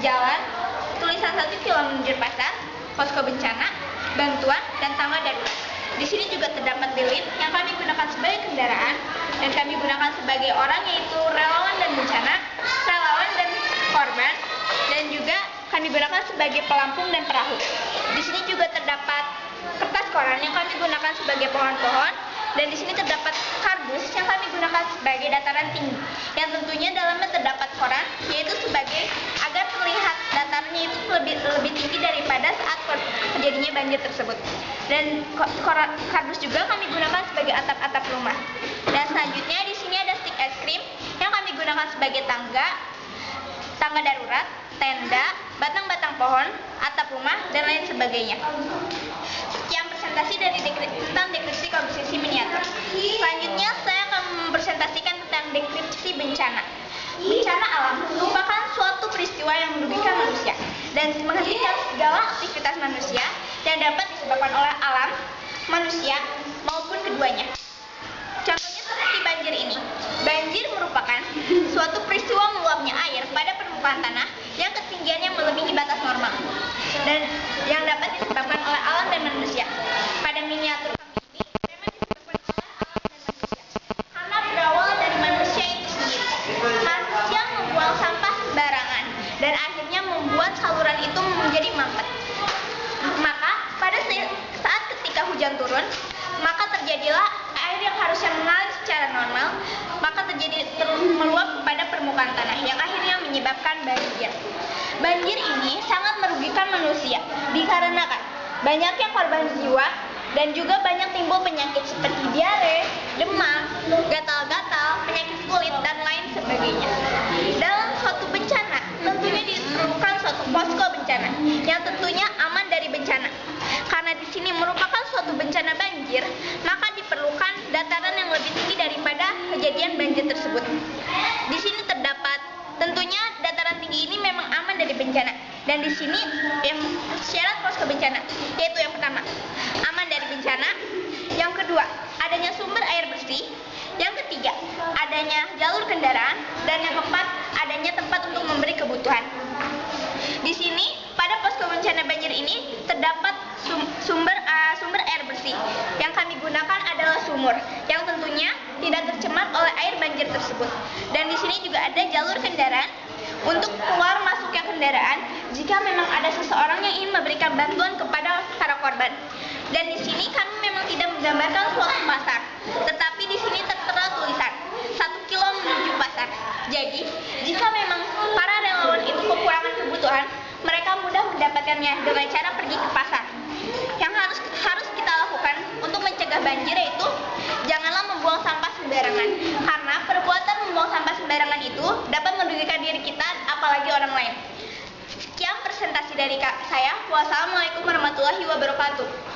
jalan, tulisan 1 kilo menuju pasar, posko bencana, bantuan, dan tangga darurat. Di sini juga terdapat lilin yang kami gunakan sebagai kendaraan dan kami gunakan sebagai orang, yaitu relawan dan bencana, relawan dan korban, dan juga kami gunakan sebagai pelampung dan perahu. Di sini juga terdapat kertas koran yang kami gunakan sebagai pohon-pohon, dan di sini terdapat kardus yang kami gunakan sebagai dataran tinggi, yang tentunya dalamnya terdapat koran, yaitu sebagai agar terlihat datarannya itu lebih tinggi daripada saat terjadinya banjir tersebut. Dan kardus juga kami gunakan sebagai atap-atap rumah. Dan selanjutnya di sini ada stik es krim yang kami gunakan sebagai tangga darurat, tenda, batang-batang pohon, atap rumah, dan lain sebagainya. Sekian presentasi dari tentang deskripsi komposisi miniatur. Selanjutnya saya akan mempresentasikan tentang deskripsi bencana. Bencana alam merupakan suatu peristiwa yang merugikan manusia dan menghentikan segala aktivitas manusia yang dapat disebabkan oleh alam, manusia, maupun keduanya. Contohnya seperti banjir ini. Banjir merupakan suatu peristiwa meluapnya air pada permukaan tanah yang ketinggiannya melebihi batas normal dan yang dapat disebabkan oleh alam dan manusia. Pada miniatur kami ini memang disebabkan oleh alam dan manusia karena berawal dari manusia itu sendiri. Manusia membuang sampah sembarangan dan akhirnya membuat saluran itu menjadi mampet. Maka pada saat ketika hujan turun, maka terjadilah air yang harusnya mengalir secara normal, maka terjadi terus meluap kepada permukaan tanah yang akhirnya menyebabkan banjir. Banjir ini sangat merugikan manusia dikarenakan banyaknya korban jiwa dan juga banyak timbul penyakit seperti diare, demam, gatal-gatal, penyakit kulit, dan lain sebagainya. Dalam suatu bencana, tentunya diperlukan suatu posko bencana yang tentunya aman dari bencana. Karena di sini merupakan suatu bencana banjir, maka diperlukan dataran yang lebih tinggi daripada kejadian banjir tersebut. Di sini terdapat tentunya dataran tinggi ini memang aman dari bencana. Dan di sini yang syarat posko bencana, yaitu yang pertama, aman dari bencana. Yang kedua, adanya sumber air bersih. Yang ketiga, adanya jalur kendaraan. Dan yang keempat, adanya tempat untuk memberi kebutuhan. Di sini pada posko bencana banjir ini terdapat sumber air bersih. Yang kami gunakan adalah sumur yang tentunya tidak tercemar oleh air banjir tersebut. Dan di sini juga ada jalur kendaraan untuk keluar masuknya kendaraan jika memang ada seseorang yang ingin memberikan bantuan kepada para korban. Dan di sini kami memang tidak menggambarkan suatu pasar, tetapi di sini tertera tulisan 1 kilo menuju pasar. Jadi, jika memang para relawan itu kekurangan kebutuhan, mereka mudah mendapatkannya dengan cara pergi ke pasar. Yang harus kita lakukan untuk mencegah banjir yaitu janganlah membuang sampah sembarangan, karena perbuatan membuang sampah sembarangan itu dapat merugikan diri kita apalagi orang lain. Sekian presentasi dari saya. Wassalamualaikum warahmatullahi wabarakatuh.